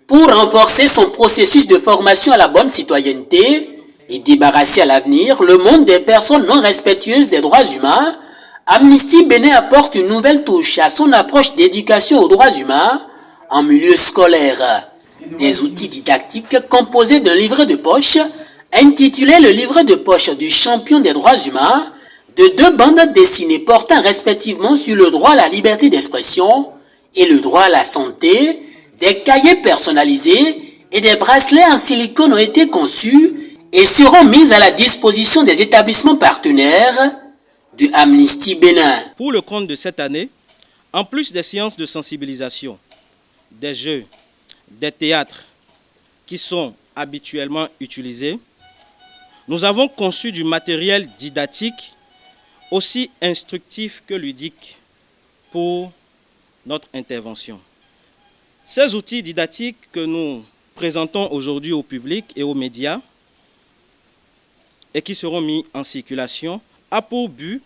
Pour renforcer son processus de formation à la bonne citoyenneté et débarrasser à l'avenir le monde des personnes non respectueuses des droits humains, Amnesty Bénin apporte une nouvelle touche à son approche d'éducation aux droits humains en milieu scolaire. Des outils didactiques composés d'un livret de poche intitulé le livret de poche du champion des droits humains, de 2 bandes dessinées portant respectivement sur le droit à la liberté d'expression et le droit à la santé, des cahiers personnalisés et des bracelets en silicone ont été conçus et seront mis à la disposition des établissements partenaires de Amnesty Bénin. Pour le compte de cette année, en plus des séances de sensibilisation, des jeux, des théâtres qui sont habituellement utilisés, nous avons conçu du matériel didactique aussi instructif que ludique pour notre intervention. Ces outils didactiques que nous présentons aujourd'hui au public et aux médias et qui seront mis en circulation a pour but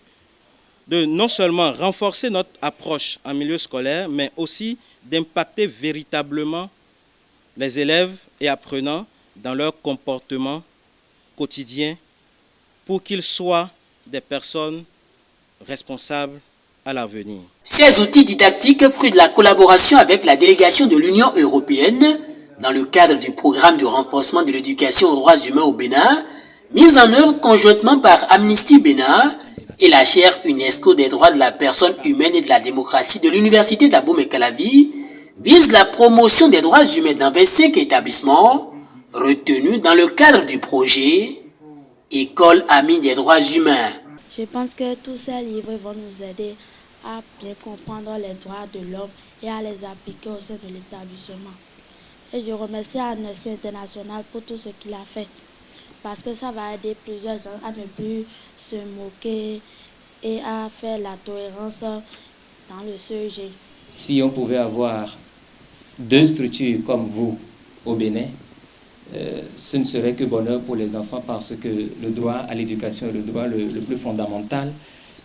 de non seulement renforcer notre approche en milieu scolaire, mais aussi d'impacter véritablement les élèves et apprenants dans leur comportement quotidien pour qu'ils soient des personnes responsables à l'avenir. Ces outils didactiques, fruits de la collaboration avec la délégation de l'Union européenne dans le cadre du programme de renforcement de l'éducation aux droits humains au Bénin, mis en œuvre conjointement par Amnesty Bénin et la chaire UNESCO des droits de la personne humaine et de la démocratie de l'Université d'Abomey-Calavi, vise la promotion des droits humains dans 25 établissements retenus dans le cadre du projet École Amie des droits humains. Je pense que tous ces livres vont nous aider à bien comprendre les droits de l'homme et à les appliquer au sein de l'établissement. Et je remercie Amnesty International pour tout ce qu'il a fait, parce que ça va aider plusieurs gens à ne plus se moquer et à faire la tolérance dans le sujet. Si on pouvait avoir 2 structures comme vous au Bénin, ce ne serait que bonheur pour les enfants, parce que le droit à l'éducation est le droit le plus fondamental.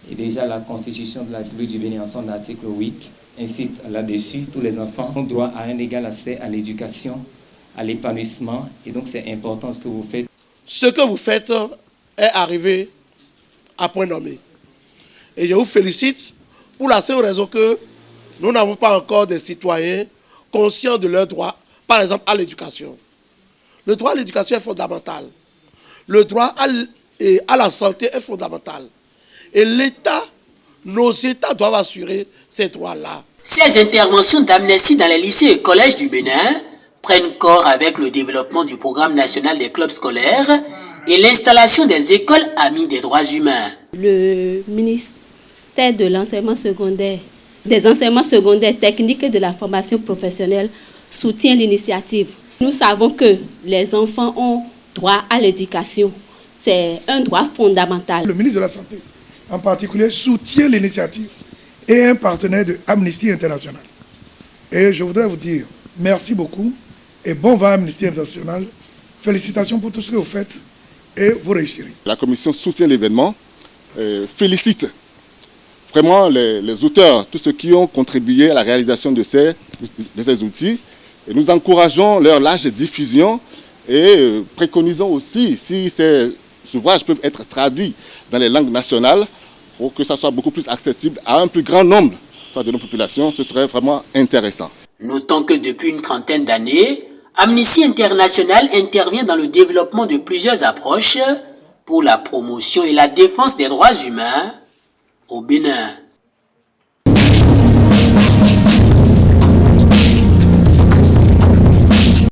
Et déjà la Constitution de la République du Bénin en son article 8 insiste là-dessus. Tous les enfants ont droit à un égal accès à l'éducation, à l'épanouissement. Et donc c'est important ce que vous faites. Ce que vous faites est arrivé à point nommé. Et je vous félicite pour la seule raison que nous n'avons pas encore des citoyens conscients de leurs droits, par exemple à l'éducation. Le droit à l'éducation est fondamental. Le droit à la santé est fondamental. Et l'État, nos États doivent assurer ces droits-là. Ces interventions d'Amnesty dans les lycées et collèges du Bénin prennent corps avec le développement du programme national des clubs scolaires et l'installation des écoles amies des droits humains. Le ministère de l'enseignement secondaire, des enseignements secondaires techniques et de la formation professionnelle soutient l'initiative. Nous savons que les enfants ont droit à l'éducation. C'est un droit fondamental. Le ministre de la Santé, en particulier, soutient l'initiative et est un partenaire de Amnesty International. Et je voudrais vous dire merci beaucoup et bon vent à Amnesty International. Félicitations pour tout ce que vous faites et vous réussirez. La commission soutient l'événement, félicite vraiment les auteurs, tous ceux qui ont contribué à la réalisation de ces outils. Et nous encourageons leur large diffusion et préconisons aussi, si ces ouvrages peuvent être traduits dans les langues nationales, pour que ça soit beaucoup plus accessible à un plus grand nombre de nos populations, ce serait vraiment intéressant. Notons que depuis une trentaine d'années, Amnesty International intervient dans le développement de plusieurs approches pour la promotion et la défense des droits humains au Bénin.